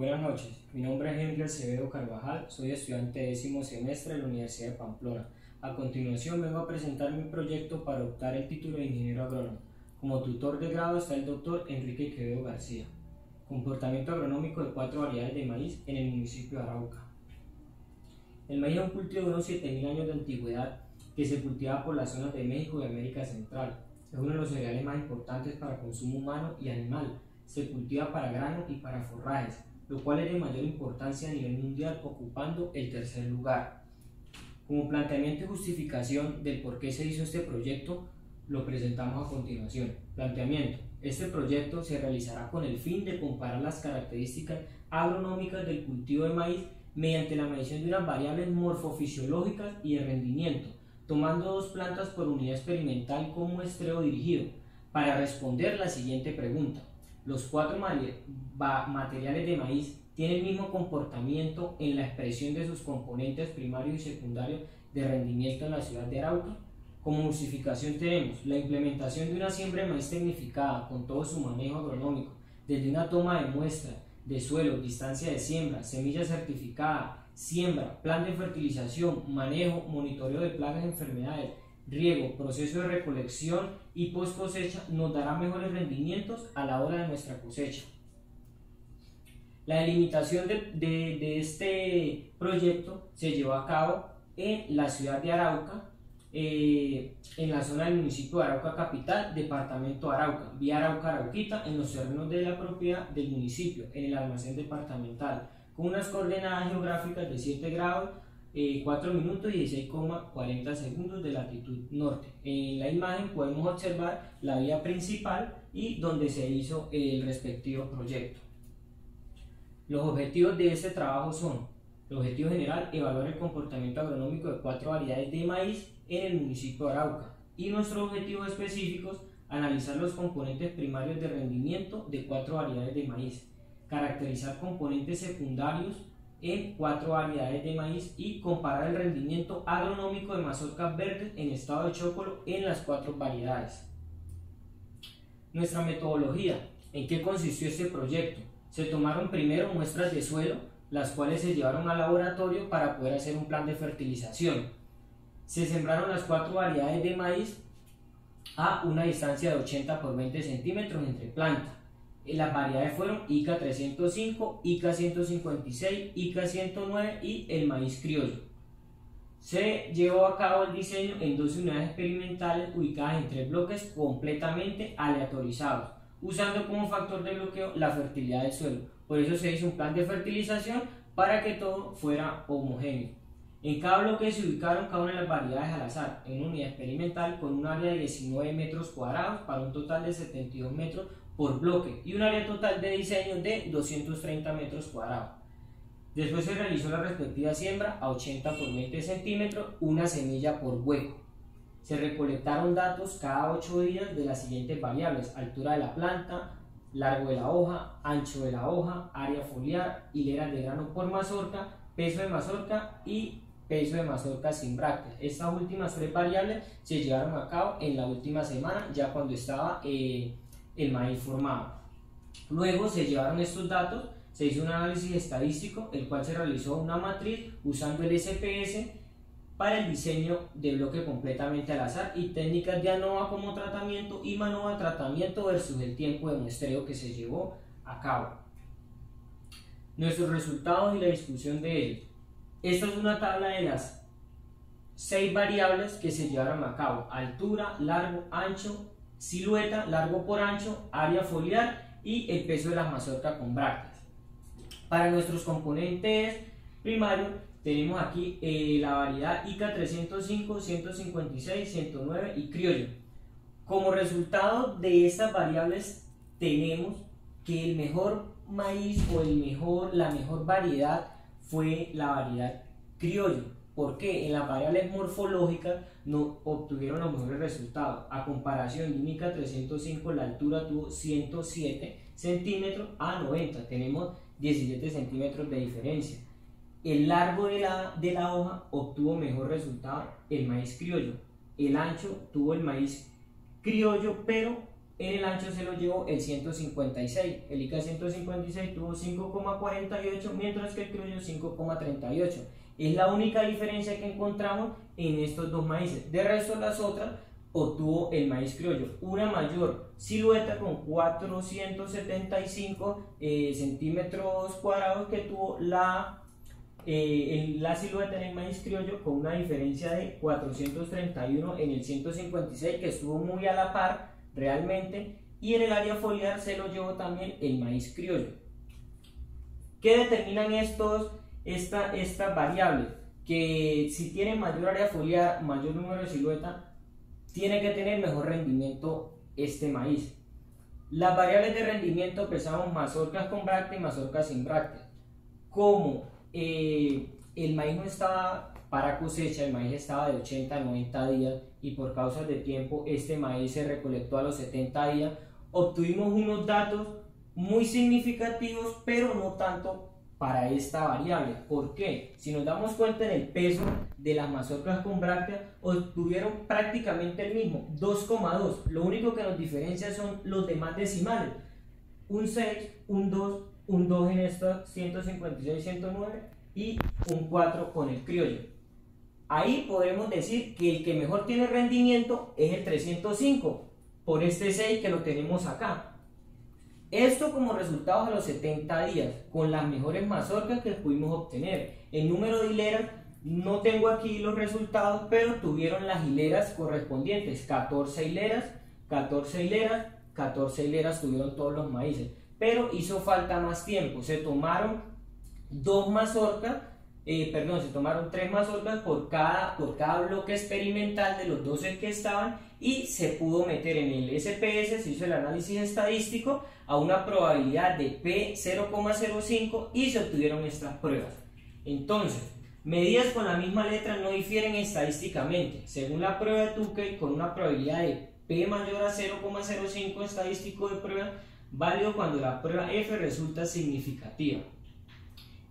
Buenas noches, mi nombre es Henry Acevedo Carvajal, soy estudiante de 10º semestre de la Universidad de Pamplona. A continuación vengo a presentar mi proyecto para optar el título de ingeniero agrónomo. Como tutor de grado está el doctor Enrique Quevedo García. Comportamiento agronómico de 4 variedades de maíz en el municipio de Arauca. El maíz es un cultivo de unos 7000 años de antigüedad que se cultiva por las zonas de México y América Central. Es uno de los cereales más importantes para consumo humano y animal. Se cultiva para grano y para forrajes, lo cual es de mayor importancia a nivel mundial, ocupando el tercer lugar. Como planteamiento y justificación del por qué se hizo este proyecto, lo presentamos a continuación. Planteamiento: este proyecto se realizará con el fin de comparar las características agronómicas del cultivo de maíz mediante la medición de unas variables morfofisiológicas y de rendimiento, tomando 2 plantas por unidad experimental con muestreo dirigido, para responder la siguiente pregunta. Los 4 materiales de maíz tienen el mismo comportamiento en la expresión de sus componentes primarios y secundarios de rendimiento en la ciudad de Arauca. Como justificación tenemos la implementación de una siembra de maíz tecnificada con todo su manejo agronómico, desde una toma de muestra de suelo, distancia de siembra, semilla certificada, siembra, plan de fertilización, manejo, monitoreo de plagas y enfermedades, riego, proceso de recolección y post cosecha, nos dará mejores rendimientos a la hora de nuestra cosecha. La delimitación de este proyecto se llevó a cabo en la ciudad de Arauca, en la zona del municipio de Arauca Capital, departamento de Arauca, vía Arauca Arauquita, en los terrenos de la propiedad del municipio, en el almacén departamental, con unas coordenadas geográficas de 7 grados, 4 minutos y 16,40 segundos de latitud norte. En la imagen podemos observar la vía principal y donde se hizo el respectivo proyecto. Los objetivos de este trabajo son: el objetivo general, evaluar el comportamiento agronómico de 4 variedades de maíz en el municipio de Arauca, y nuestros objetivos específicos, analizar los componentes primarios de rendimiento de 4 variedades de maíz, caracterizar componentes secundarios en 4 variedades de maíz y comparar el rendimiento agronómico de mazorcas verdes en estado de chocolo en las 4 variedades. Nuestra metodología: ¿en qué consistió este proyecto? Se tomaron primero muestras de suelo, las cuales se llevaron al laboratorio para poder hacer un plan de fertilización. Se sembraron las 4 variedades de maíz a una distancia de 80 por 20 centímetros entre plantas. Las variedades fueron ICA 305, ICA 156, ICA 109 y el maíz criollo. Se llevó a cabo el diseño en 12 unidades experimentales ubicadas en 3 bloques completamente aleatorizados, usando como factor de bloqueo la fertilidad del suelo. Por eso se hizo un plan de fertilización para que todo fuera homogéneo. En cada bloque se ubicaron cada una de las variedades al azar, en una unidad experimental con un área de 19 metros cuadrados para un total de 72 metros por bloque y un área total de diseño de 230 metros cuadrados. Después se realizó la respectiva siembra a 80 por 20 centímetros, una semilla por hueco. Se recolectaron datos cada 8 días de las siguientes variables: altura de la planta, largo de la hoja, ancho de la hoja, área foliar, hileras de grano por mazorca, peso de mazorca y peso de mazorca sin brácteas. Estas últimas 3 variables se llevaron a cabo en la última semana, ya cuando estaba el maíz formado. Luego se llevaron estos datos, se hizo un análisis estadístico, el cual se realizó una matriz usando el SPS para el diseño de bloque completamente al azar y técnicas de ANOVA como tratamiento y MANOVA tratamiento versus el tiempo de muestreo que se llevó a cabo. Nuestros resultados y la discusión de ellos. Esta es una tabla de las 6 variables que se llevaron a cabo: altura, largo, ancho, silueta, largo por ancho, área foliar y el peso de la mazorca con brácteas. Para nuestros componentes primarios tenemos aquí la variedad ICA 305, 156, 109 y criollo. Como resultado de estas variables tenemos que el mejor maíz o la mejor variedad fue la variedad criollo. ¿Por qué? En las variables morfológicas no obtuvieron los mejores resultados. A comparación de ICA 305, la altura tuvo 107 centímetros a 90, tenemos 17 centímetros de diferencia. El largo de la hoja obtuvo mejor resultado el maíz criollo. El ancho tuvo el maíz criollo, pero en el ancho se lo llevó el 156. El ICA 156 tuvo 5,48, mientras que el criollo 5,38. Es la única diferencia que encontramos en estos dos maíces. De resto, las otras obtuvo el maíz criollo una mayor silueta con 475 centímetros cuadrados que tuvo la silueta en el maíz criollo, con una diferencia de 431 en el 156, que estuvo muy a la par realmente, y en el área foliar se lo llevó también el maíz criollo. ¿Qué determinan estas variables? Que si tiene mayor área foliar, mayor número de silueta, tiene que tener mejor rendimiento este maíz. Las variables de rendimiento pensamos mazorcas con bráctea y mazorcas sin bráctea. Como el maíz no estaba para cosecha, el maíz estaba de 80 a 90 días y por causas de tiempo este maíz se recolectó a los 70 días, obtuvimos unos datos muy significativos, pero no tanto para esta variable. ¿Por qué? Si nos damos cuenta, en el peso de las mazorcas con bráctea obtuvieron prácticamente el mismo, 2,2. Lo único que nos diferencia son los demás decimales, un 6, un 2, un 2 en esta 156, 109 y un 4 con el criollo. Ahí podemos decir que el que mejor tiene rendimiento es el 305, por este 6 que lo tenemos acá. Esto como resultado a los 70 días, con las mejores mazorcas que pudimos obtener. El número de hileras, no tengo aquí los resultados, pero tuvieron las hileras correspondientes, 14 hileras, 14 hileras, 14 hileras tuvieron todos los maíces. Pero hizo falta más tiempo, se tomaron se tomaron 3 mazorcas por cada bloque experimental de los 12 que estaban, y se pudo meter en el SPS, se hizo el análisis estadístico a una probabilidad de P0,05 y se obtuvieron estas pruebas. Entonces, medidas con la misma letra no difieren estadísticamente. Según la prueba de Tukey, con una probabilidad de P mayor a 0,05 estadístico de prueba, válido cuando la prueba F resulta significativa.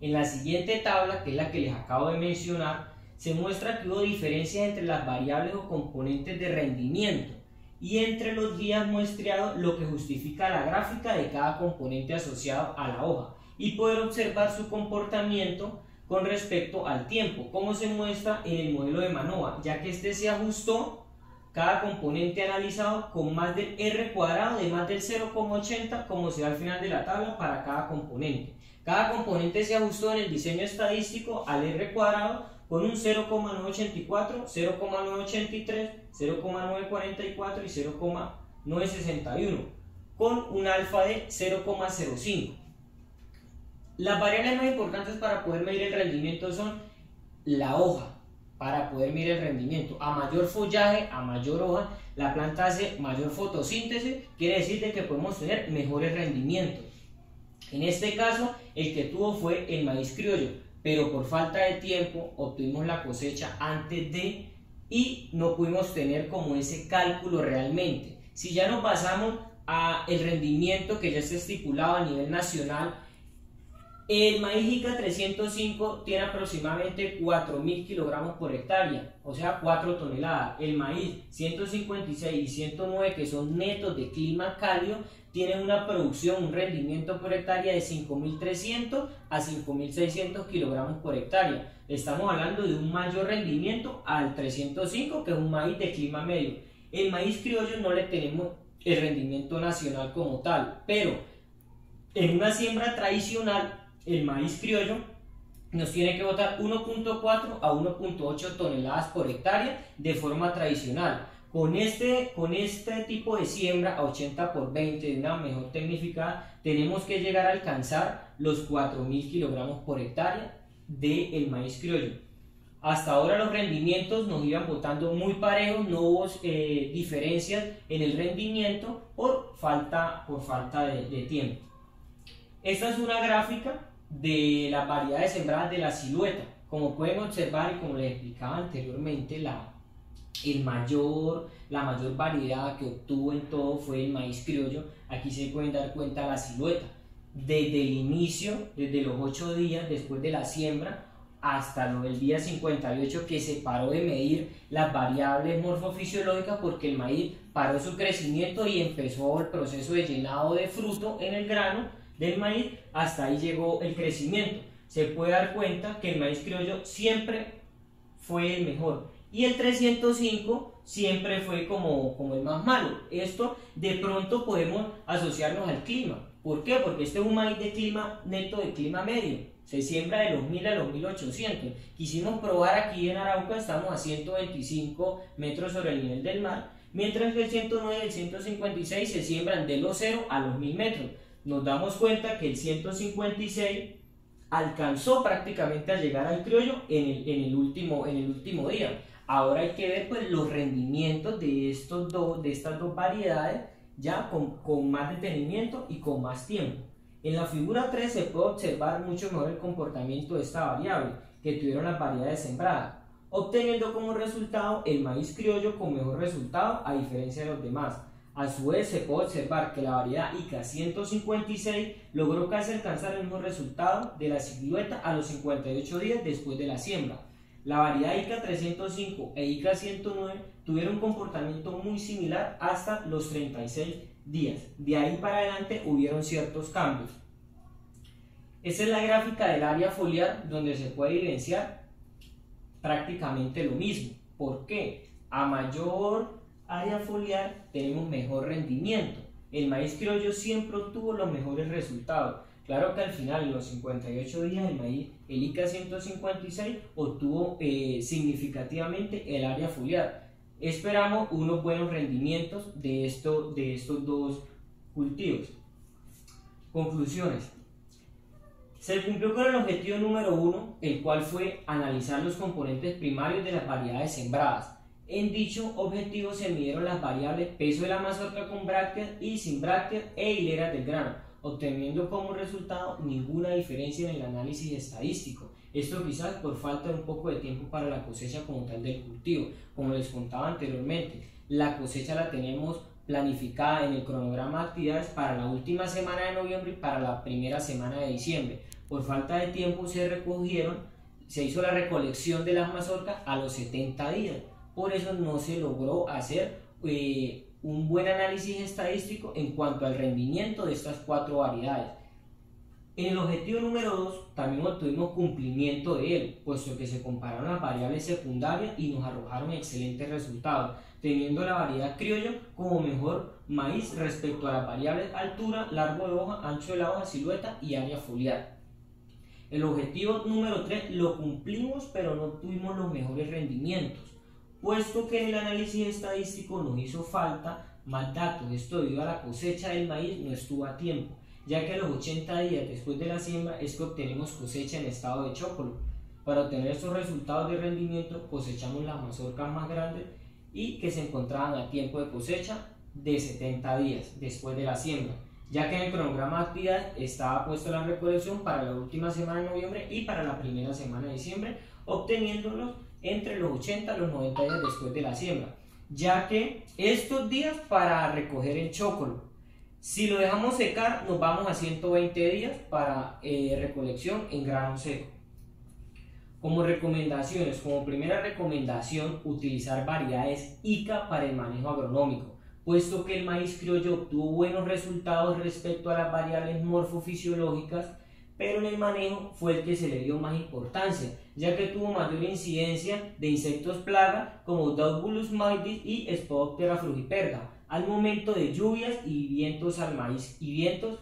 En la siguiente tabla, que es la que les acabo de mencionar, se muestra que hubo diferencias entre las variables o componentes de rendimiento y entre los días muestreados, lo que justifica la gráfica de cada componente asociado a la hoja, y poder observar su comportamiento con respecto al tiempo, como se muestra en el modelo de Manova, ya que este se ajustó cada componente analizado con más del R cuadrado de más del 0,80, como se da al final de la tabla para cada componente. Cada componente se ajustó en el diseño estadístico al R cuadrado con un 0,984, 0,983, 0,944 y 0,961, con un alfa de 0,05. Las variables más importantes para poder medir el rendimiento son la hoja. Para poder medir el rendimiento, a mayor follaje, a mayor hoja, la planta hace mayor fotosíntesis, quiere decir de que podemos tener mejores rendimientos. En este caso, el que tuvo fue el maíz criollo, pero por falta de tiempo obtuvimos la cosecha antes de y no pudimos tener como ese cálculo realmente. Si ya nos basamos a el rendimiento que ya está estipulado a nivel nacional, el maíz ICA 305 tiene aproximadamente 4.000 kilogramos por hectárea, o sea 4 toneladas. El maíz 156 y 109, que son netos de clima cálido, tienen una producción, un rendimiento por hectárea de 5.300 a 5.600 kilogramos por hectárea. Estamos hablando de un mayor rendimiento al 305, que es un maíz de clima medio. El maíz criollo no le tenemos el rendimiento nacional como tal, pero en una siembra tradicional, el maíz criollo nos tiene que botar 1.4 a 1.8 toneladas por hectárea de forma tradicional. Con este tipo de siembra a 80 por 20 de una mejor tecnificada, tenemos que llegar a alcanzar los 4.000 kilogramos por hectárea del maíz criollo. Hasta ahora los rendimientos nos iban botando muy parejos, no hubo diferencias en el rendimiento por falta de tiempo. Esta es una gráfica de las variedades sembradas de la silueta. Como pueden observar, y como les explicaba anteriormente, la mayor variedad que obtuvo en todo fue el maíz criollo. Aquí se pueden dar cuenta la silueta. Desde el inicio, desde los 8 días después de la siembra, hasta el día 58, que se paró de medir las variables morfofisiológicas porque el maíz paró su crecimiento y empezó el proceso de llenado de fruto en el grano del maíz. Hasta ahí llegó el crecimiento. Se puede dar cuenta que el maíz criollo siempre fue el mejor y el 305 siempre fue como el más malo. Esto de pronto podemos asociarnos al clima. ¿Por qué? Porque este es un maíz de clima neto, de clima medio. Se siembra de los 1000 a los 1800. Quisimos probar aquí en Arauca, estamos a 125 metros sobre el nivel del mar, mientras que el 109 y el 156 se siembran de los 0 a los 1000 metros. Nos damos cuenta que el 156 alcanzó prácticamente a llegar al criollo en el último día. Ahora hay que ver pues los rendimientos de estas dos variedades ya con más detenimiento y con más tiempo. En la figura 3 se puede observar mucho mejor el comportamiento de esta variable que tuvieron las variedades sembradas, obteniendo como resultado el maíz criollo con mejor resultado a diferencia de los demás. A su vez se puede observar que la variedad ICA 156 logró casi alcanzar el mismo resultado de la silueta a los 58 días después de la siembra. La variedad ICA 305 e ICA 109 tuvieron un comportamiento muy similar hasta los 36 días. De ahí para adelante hubieron ciertos cambios. Esta es la gráfica del área foliar, donde se puede evidenciar prácticamente lo mismo. ¿Por qué? A mayor área foliar tenemos mejor rendimiento. El maíz criollo siempre obtuvo los mejores resultados. Claro que al final, en los 58 días, el ICA 156 obtuvo significativamente el área foliar. Esperamos unos buenos rendimientos de estos dos cultivos. Conclusiones. Se cumplió con el objetivo número 1, el cual fue analizar los componentes primarios de las variedades sembradas. En dicho objetivo se midieron las variables peso de la mazorca con brácteas y sin brácteas e hileras del grano, obteniendo como resultado ninguna diferencia en el análisis estadístico. Esto quizás por falta de un poco de tiempo para la cosecha como tal del cultivo. Como les contaba anteriormente, la cosecha la tenemos planificada en el cronograma de actividades para la última semana de noviembre y para la primera semana de diciembre. Por falta de tiempo se hizo la recolección de las mazorcas a los 70 días. Por eso no se logró hacer un buen análisis estadístico en cuanto al rendimiento de estas 4 variedades. En el objetivo número 2 también obtuvimos cumplimiento de él, puesto que se compararon las variables secundarias y nos arrojaron excelentes resultados, teniendo la variedad criollo como mejor maíz respecto a las variables altura, largo de hoja, ancho de la hoja, silueta y área foliar. El objetivo número 3 lo cumplimos, pero no tuvimos los mejores rendimientos, puesto que en el análisis estadístico nos hizo falta más datos. Esto debido a la cosecha del maíz no estuvo a tiempo, ya que a los 80 días después de la siembra es que obtenemos cosecha en estado de chocolo. Para obtener estos resultados de rendimiento cosechamos las mazorcas más grandes y que se encontraban a tiempo de cosecha de 70 días después de la siembra, ya que en el cronograma de actividad estaba puesta la recolección para la última semana de noviembre y para la primera semana de diciembre, obteniéndolos entre los 80 y los 90 días después de la siembra, ya que estos días para recoger el chocolo, si lo dejamos secar nos vamos a 120 días para recolección en grano seco. Como recomendaciones, como primera recomendación, utilizar variedades ICA para el manejo agronómico, puesto que el maíz criollo obtuvo buenos resultados respecto a las variables morfofisiológicas, pero en el manejo fue el que se le dio más importancia, ya que tuvo mayor incidencia de insectos plaga como Dougulus maidis y Spodoptera frugiperda. Al momento de lluvias y vientos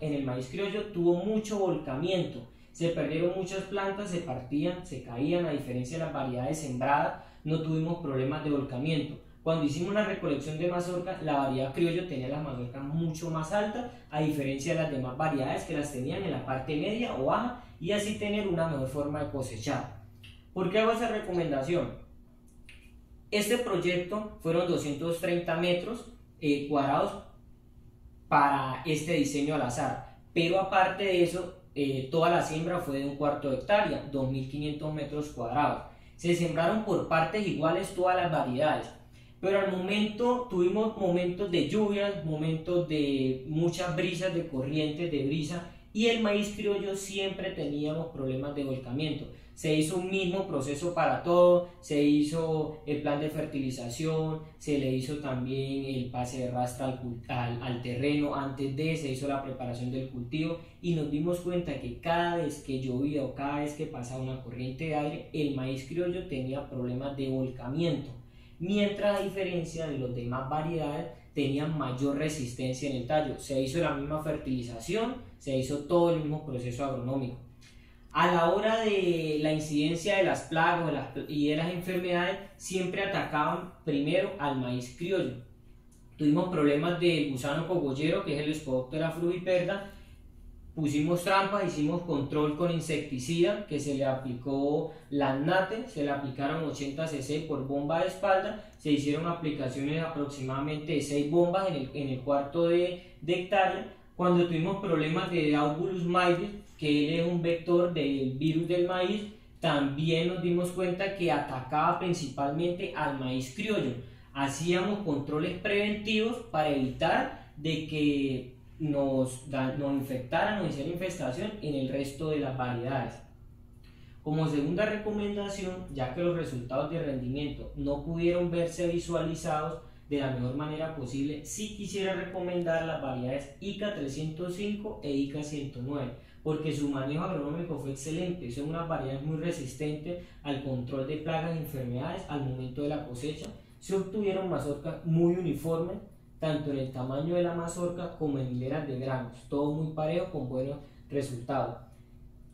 en el maíz criollo tuvo mucho volcamiento, se perdieron muchas plantas, se partían, se caían. A diferencia de las variedades sembradas, no tuvimos problemas de volcamiento. Cuando hicimos la recolección de mazorcas, la variedad criollo tenía las mazorcas mucho más altas, a diferencia de las demás variedades que las tenían en la parte media o baja, y así tener una mejor forma de cosechar. ¿Por qué hago esa recomendación? Este proyecto fueron 230 metros cuadrados para este diseño al azar, pero aparte de eso, toda la siembra fue de 1/4 hectárea, 2500 metros cuadrados. Se sembraron por partes iguales todas las variedades, pero al momento tuvimos momentos de lluvias, momentos de muchas brisas, de corrientes de brisa, y el maíz criollo siempre teníamos problemas de volcamiento. Se hizo un mismo proceso para todo, se hizo el plan de fertilización, se le hizo también el pase de rastra al terreno, antes de se hizo la preparación del cultivo y nos dimos cuenta que cada vez que llovía o cada vez que pasaba una corriente de aire, el maíz criollo tenía problemas de volcamiento, mientras a diferencia de las demás variedades tenían mayor resistencia en el tallo. Se hizo la misma fertilización, se hizo todo el mismo proceso agronómico. A la hora de la incidencia de las plagas y de las enfermedades, siempre atacaban primero al maíz criollo. Tuvimos problemas del gusano cogollero, que es el Spodoptera frugiperda. Pusimos trampas, hicimos control con insecticida, que se le aplicó Lanate, se le aplicaron 80 cc por bomba de espalda. Se hicieron aplicaciones aproximadamente de 6 bombas en el cuarto de hectárea. Cuando tuvimos problemas de Daubulus mairis, que él es un vector del virus del maíz, también nos dimos cuenta que atacaba principalmente al maíz criollo. Hacíamos controles preventivos para evitar de que nos infectaran o hicieran infestación en el resto de las variedades. Como segunda recomendación, ya que los resultados de rendimiento no pudieron verse visualizados de la mejor manera posible, sí quisiera recomendar las variedades ICA 305 e ICA 109, porque su manejo agronómico fue excelente. Son unas variedades muy resistentes al control de plagas y enfermedades al momento de la cosecha. Se obtuvieron mazorcas muy uniformes, tanto en el tamaño de la mazorca como en hileras de granos, todo muy parejo con buenos resultados.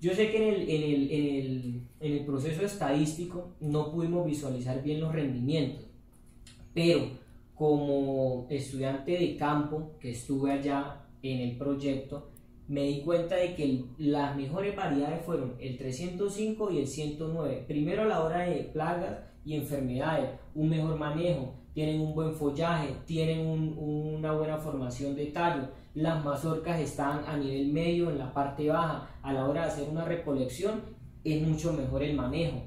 Yo sé que en el proceso estadístico no pudimos visualizar bien los rendimientos, pero como estudiante de campo que estuve allá en el proyecto, me di cuenta de que las mejores variedades fueron el 305 y el 109. Primero a la hora de plagas y enfermedades, un mejor manejo, tienen un buen follaje, tienen una buena formación de tallo, las mazorcas están a nivel medio en la parte baja. A la hora de hacer una recolección es mucho mejor el manejo.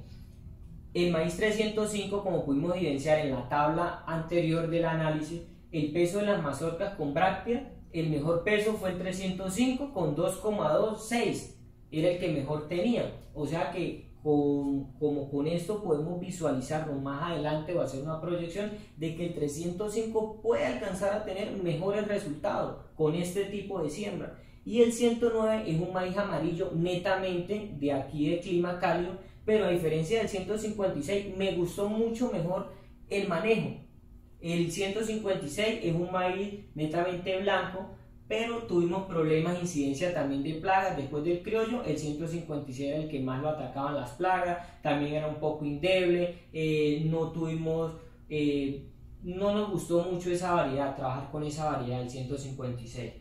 El maíz 305, como pudimos evidenciar en la tabla anterior del análisis, el peso de las mazorcas con bráctea, el mejor peso fue el 305 con 2,26, era el que mejor tenía. O sea que con esto podemos visualizarnos más adelante o hacer una proyección de que el 305 puede alcanzar a tener mejores resultados con este tipo de siembra. Y el 109 es un maíz amarillo netamente de aquí de clima cálido, pero a diferencia del 156 me gustó mucho mejor el manejo. El 156 es un maíz netamente blanco, pero tuvimos problemas, incidencia también de plagas después del criollo. El 156 era el que más lo atacaban las plagas, también era un poco endeble, no nos gustó mucho esa variedad, trabajar con esa variedad del 156.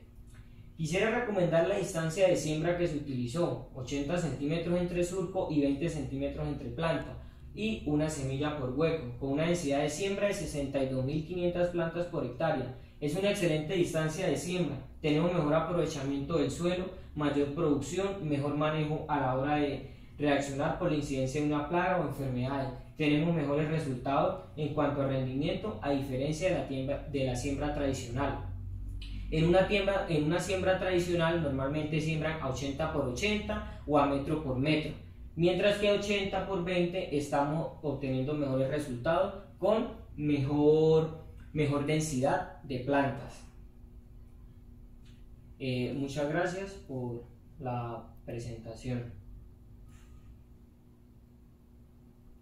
Quisiera recomendar la distancia de siembra que se utilizó, 80 centímetros entre surco y 20 centímetros entre planta, y una semilla por hueco, con una densidad de siembra de 62.500 plantas por hectárea. Es una excelente distancia de siembra, tenemos mejor aprovechamiento del suelo, mayor producción, mejor manejo a la hora de reaccionar por la incidencia de una plaga o enfermedades. Tenemos mejores resultados en cuanto a rendimiento a diferencia de la siembra tradicional. En una siembra tradicional normalmente siembran a 80 por 80 o a metro por metro, mientras que a 80 por 20 estamos obteniendo mejores resultados con mejor densidad de plantas. Muchas gracias por la presentación.